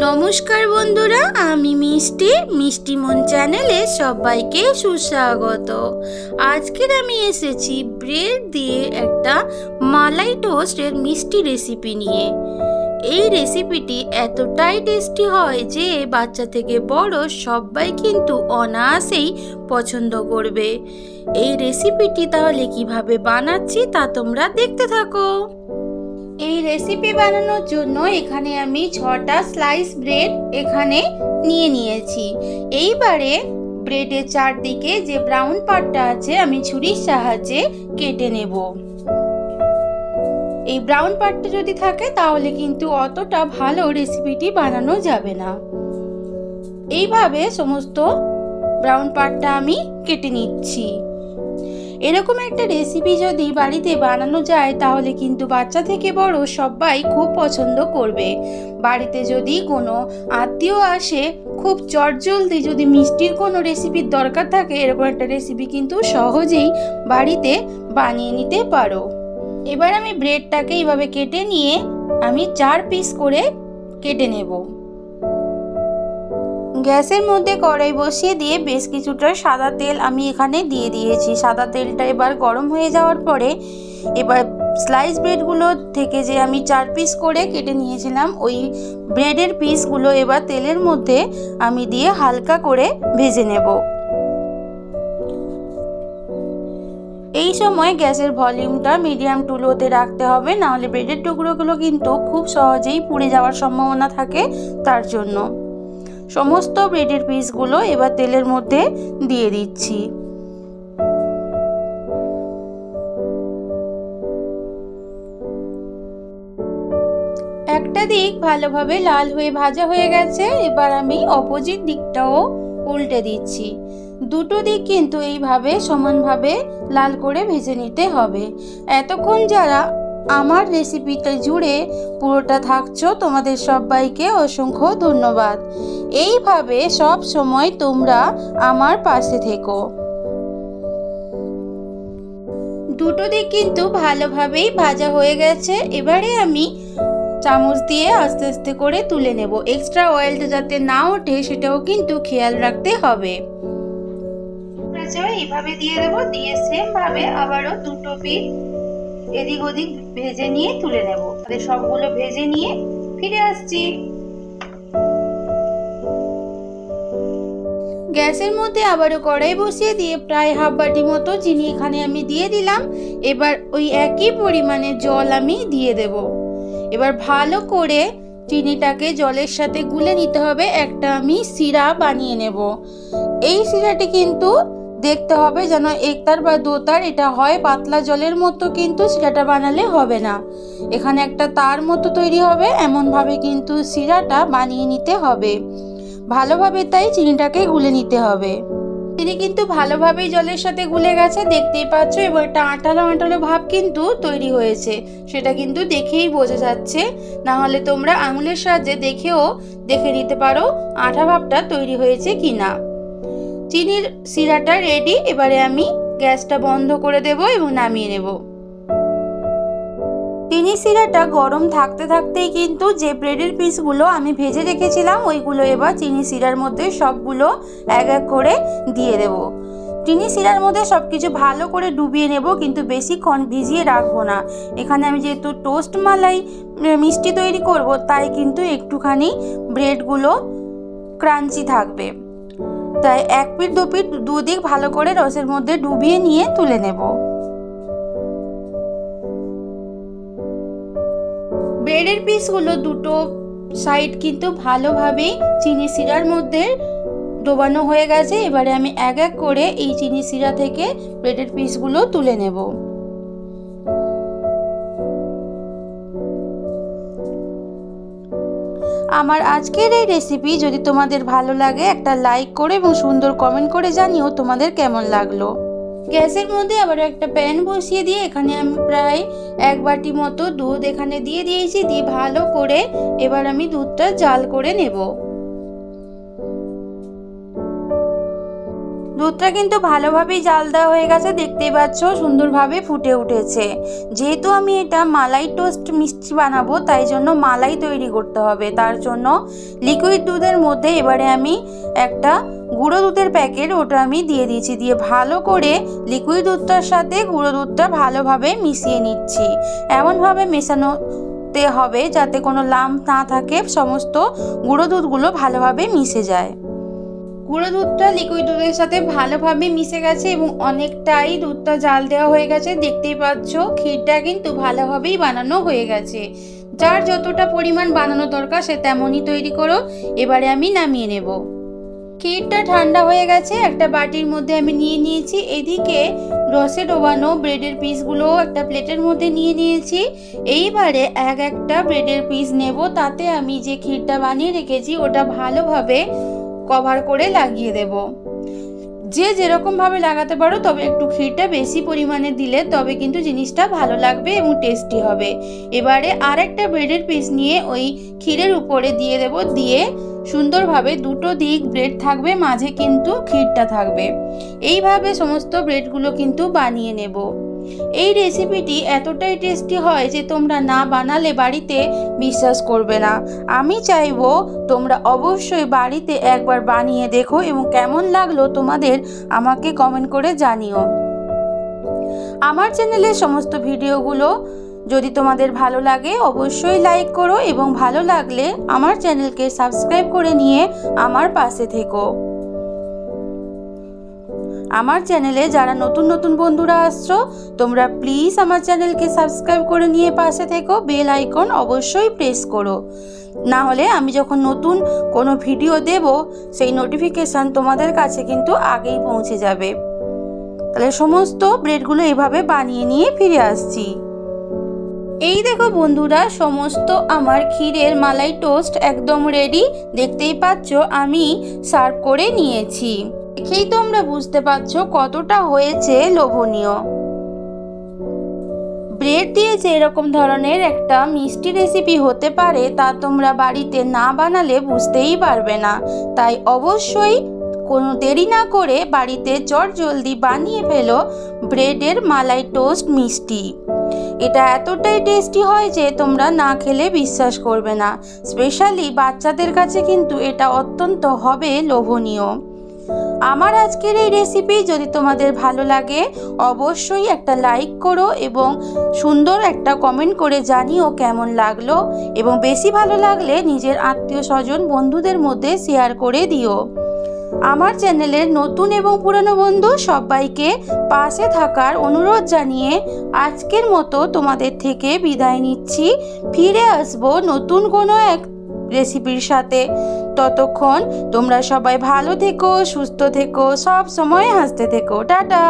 নমস্কার বন্ধুরা, আমি মিষ্টি মন চ্যানেলে সবাইকে সুস্বাগত। আজকের আমি এসেছি ব্রেড দিয়ে একটা মালাই টোস্টের মিষ্টি রেসিপি নিয়ে। এই রেসিপিটি এতটাই টেস্টি হয় যে বাচ্চা থেকে বড় সবাই কিন্তু অনায়াসেই পছন্দ করবে। এই রেসিপিটি তাহলে কিভাবে বানাচ্ছি তা তোমরা দেখতে থাকো। এই রেসিপি বানানোর জন্য এখানে আমি 6টা স্লাইস ব্রেড এখানে নিয়েছি। এইবারে ব্রেডের চারদিকে যে ব্রাউন পার্টটা আছে আমি ছুরির সাহায্যে কেটে নেব। এই ব্রাউন পার্টটা যদি থাকে তাহলে কিন্তু অতটা ভালো রেসিপিটি বানানো যাবে না। এইভাবে সমস্ত ব্রাউন পার্টটা আমি কেটে নিচ্ছি। এরকম একটা রেসিপি যদি বাড়িতে বানানো যায় তাহলে কিন্তু বাচ্চা থেকে বড় সবাই খুব পছন্দ করবে। বাড়িতে যদি কোনো আত্মীয় আসে, খুব চটজলদি যদি মিষ্টির কোনো রেসিপির দরকার থাকে, এরকম একটা রেসিপি কিন্তু সহজেই বাড়িতে বানিয়ে নিতে পারো। এবার আমি ব্রেডটাকে এইভাবে কেটে নিয়ে আমি 4 পিস করে কেটে নেব। গ্যাসের মধ্যে কড়াই বসিয়ে দিয়ে বেশ কিছুটা সাদা তেল আমি এখানে দিয়ে দিয়েছি। সাদা তেলটা এবার গরম হয়ে যাওয়ার পরে এবার স্লাইস ব্রেডগুলো থেকে যে আমি 4 পিস করে কেটে নিয়েছিলাম ওই ব্রেডের পিসগুলো এবার তেলের মধ্যে আমি দিয়ে হালকা করে ভেজে নেব। এই সময় গ্যাসের ভলিউমটা মিডিয়াম টু লোতে রাখতে হবে, নাহলে ব্রেডের টুকরোগুলো কিন্তু খুব সহজেই পুড়ে যাওয়ার সম্ভাবনা থাকে। তার জন্য সমস্ত ব্রেডের পিসগুলো এবার তেলের মধ্যে দিয়ে দিচ্ছি। একটা দিক ভালোভাবে লাল হয়ে ভাজা হয়ে গেছে, এবার আমি অপোজিট দিকটাও উল্টে দিচ্ছি। দুটো দিক কিন্তু এইভাবে সমানভাবে লাল করে ভেজে নিতে হবে। এতক্ষণ যারা আমার রেসিপিটা জুড়ে পুরোটা থাকছো তোমাদের সবাইকে অসংখ্য ধন্যবাদ। এইভাবে সব সময় তোমরা আমার পাশে থেকো। দুটো দিক কিন্তু ভালোভাবেই ভাজা হয়ে গেছে। এবারে আমি চামচ দিয়ে আস্তে আস্তে করে তুলে নেব। এক্সট্রা অয়েলটা যাতে না ওঠে সেটাও কিন্তু খেয়াল রাখতে হবে। এইভাবে দিয়ে দেবো, দিয়ে সেম ভাবে আবারও দুটো পিস এদিক ওদিক ভেজে নিয়ে তুলে নেব। সবগুলো ভেজে নিয়ে ফিরে আসছি। গ্যাসের মধ্যে আবারও কড়াই বসিয়ে দিয়ে প্রায় হাফ বাটি মতো চিনি এখানে আমি দিয়ে দিলাম। এবার ওই একই পরিমাণে জল আমি দিয়ে দেব। এবার ভালো করে চিনিটাকে জলের সাথে গুলে নিতে হবে। একটা আমি সিরা বানিয়ে নেব। এই সিরাটি কিন্তু দেখতে হবে যেন একতার বা দোতার এটা হয়, পাতলা জলের মতো কিন্তু সিরাটা বানালে হবে না। এখানে একটা তার মতো তৈরি হবে, এমন ভাবে কিন্তু সিরাটা বানিয়ে নিতে হবে ভালোভাবে। তাই চিনিটাকে গুলে নিতে হবে। চিনি কিন্তু ভালোভাবেই জলের সাথে গুলে গেছে, দেখতেই পাচ্ছ। এবার একটা আঠালো আঠালো ভাব কিন্তু তৈরি হয়েছে, সেটা কিন্তু দেখেই বোঝা যাচ্ছে। না হলে তোমরা আঙুলের সাহায্যে দেখে নিতে পারো আঠা ভাবটা তৈরি হয়েছে কিনা। চিনির সিরাটা রেডি। এবারে আমি গ্যাসটা বন্ধ করে দেব এবং নামিয়ে নেব। চিনি সিরাটা গরম থাকতে থাকতেই কিন্তু যে ব্রেডের পিসগুলো আমি ভেজে রেখেছিলাম ওইগুলো এবার চিনি সিরার মধ্যে সবগুলো এক এক করে দিয়ে দেব। চিনি সিরার মধ্যে সবকিছু ভালো করে ডুবিয়ে নেব, কিন্তু বেশিক্ষণ ভিজিয়ে রাখবো না। এখানে আমি যেহেতু টোস্ট মালাই মিষ্টি তৈরি করব, তাই কিন্তু একটুখানি ব্রেডগুলো ক্রাঞ্চি থাকবে। তাই এক পিঠ দু পিঠ দুদিক ভালো করে রসের মধ্যে ডুবিয়ে নিয়ে তুলে নেব। ব্রেডের পিসগুলো দুটো সাইড কিন্তু ভালোভাবেই চিনি সিরার মধ্যে ডোবানো হয়ে গেছে। এবারে আমি এক এক করে এই চিনি সিরা থেকে ব্রেডের পিসগুলো তুলে নেব। আমার আজকের এই রেসিপি যদি তোমাদের ভালো লাগে একটা লাইক করে এবং সুন্দর কমেন্ট করে জানিও তোমাদের কেমন লাগলো। গ্যাসের মধ্যে আবার একটা প্যান বসিয়ে দিয়ে এখানে আমি প্রায় 1 বাটি মতো দুধ এখানে দিয়ে দিয়েছি। দিয়ে ভালো করে এবার আমি দুধটা জাল করে নেব। দুধটা কিন্তু ভালোভাবেই জাল দেওয়া হয়ে গেছে, দেখতেই পাচ্ছ সুন্দরভাবে ফুটে উঠেছে। যেহেতু আমি এটা মালাই টোস্ট মিষ্টি বানাবো তাই জন্য মালাই তৈরি করতে হবে। তার জন্য লিকুইড দুধের মধ্যে এবারে আমি একটা গুঁড়ো দুধের প্যাকেট ওটা আমি দিয়ে দিয়েছি, দিয়ে ভালো করে লিকুইড দুধটার সাথে গুঁড়ো দুধটা ভালোভাবে মিশিয়ে নিচ্ছি। এমনভাবে মেশানোতে হবে যাতে কোনো লাম্প না থাকে, সমস্ত গুঁড়ো দুধগুলো ভালোভাবে মিশে যায়। গুঁড়ো দুধটা লিকুইড দুধের সাথে ভালোভাবে মিশে গেছে এবং অনেকটাই দুধটা জাল দেওয়া হয়ে গেছে। দেখতেই পাচ্ছ ক্ষীরটা কিন্তু ভালোভাবেই বানানো হয়ে গেছে। যার যতটা পরিমাণ বানানো দরকার সে তেমনই তৈরি করো। এবারে আমি নামিয়ে নেব। ক্ষীরটা ঠান্ডা হয়ে গেছে, একটা বাটির মধ্যে আমি নিয়ে নিয়েছি। এদিকে রসে ডোবানো ব্রেডের পিসগুলো একটা প্লেটের মধ্যে নিয়ে নিয়েছি। এইবারে একটা ব্রেডের পিস নেব, তাতে আমি যে ক্ষীরটা বানিয়ে রেখেছি ওটা ভালোভাবে কভার করে লাগিয়ে দেব। যে যেরকম ভাবে লাগাতে পারো, তবে একটু ক্ষীরটা বেশি পরিমাণে দিলে তবে কিন্তু জিনিসটা ভালো লাগবে এবং টেস্টি হবে। এবারে আরেকটা ব্রেডের পিস নিয়ে ওই ক্ষীরের উপরে দিয়ে দেব, দিয়ে সুন্দরভাবে দুটো দিক ব্রেড থাকবে, মাঝে কিন্তু ক্ষীরটা থাকবে। এইভাবে সমস্ত ব্রেডগুলো কিন্তু বানিয়ে নেব। এই রেসিপিটি এতটাই টেস্টি হয় যে তোমরা না বানালে বাড়িতে বিশ্বাস করবে না। আমি চাইবো তোমরা অবশ্যই বাড়িতে একবার বানিয়ে দেখো এবং কেমন লাগলো তোমাদের আমাকে কমেন্ট করে জানিও। আমার চ্যানেলের সমস্ত ভিডিওগুলো যদি তোমাদের ভালো লাগে অবশ্যই লাইক করো এবং ভালো লাগলে আমার চ্যানেলকে সাবস্ক্রাইব করে নিয়ে আমার পাশে থেকো। আমার চ্যানেলে যারা নতুন নতুন বন্ধুরা আসছো তোমরা প্লিজ আমার চ্যানেলকে সাবস্ক্রাইব করে নিয়ে পাশে থেকো, বেল আইকন অবশ্যই প্রেস করো, না হলে আমি যখন নতুন কোনো ভিডিও দেব সেই নোটিফিকেশান তোমাদের কাছে কিন্তু আগেই পৌঁছে যাবে। তাহলে সমস্ত ব্রেডগুলো এভাবে বানিয়ে নিয়ে ফিরে আসছি। এই দেখো বন্ধুরা, সমস্ত আমার ক্ষীরের মালাই টোস্ট একদম রেডি। দেখতেই পাচ্ছ আমি সার্ভ করে নিয়েছি। দেখেই তোমরা বুঝতে পারছো কতটা হয়েছে লোভনীয়। ব্রেড দিয়ে যে এরকম ধরনের একটা মিষ্টি রেসিপি হতে পারে তা তোমরা বাড়িতে না বানালে বুঝতেই পারবে না। তাই অবশ্যই কোনো দেরি না করে বাড়িতে চটজলদি বানিয়ে ফেলো ব্রেডের মালাই টোস্ট মিষ্টি। এটা এতটাই টেস্টি হয় যে তোমরা না খেলে বিশ্বাস করবে না। স্পেশালি বাচ্চাদের কাছে কিন্তু এটা অত্যন্ত হবে লোভনীয়। আমার আজকের এই রেসিপি যদি তোমাদের ভালো লাগে অবশ্যই একটা লাইক করো এবং সুন্দর একটা কমেন্ট করে জানিও কেমন লাগলো, এবং বেশি ভালো লাগলে নিজের আত্মীয় স্বজন বন্ধুদের মধ্যে শেয়ার করে দিও। আমার চ্যানেলের নতুন এবং পুরনো বন্ধু সবাইকে পাশে থাকার অনুরোধ জানিয়ে আজকের মতো তোমাদের থেকে বিদায় নিচ্ছি। ফিরে আসবো নতুন কোনো এক রেসিপির সাথে। ততক্ষণ তোমরা সবাই ভালো থেকো, সুস্থ থেকো, সব সময় হাসতে থেকো। টাটা।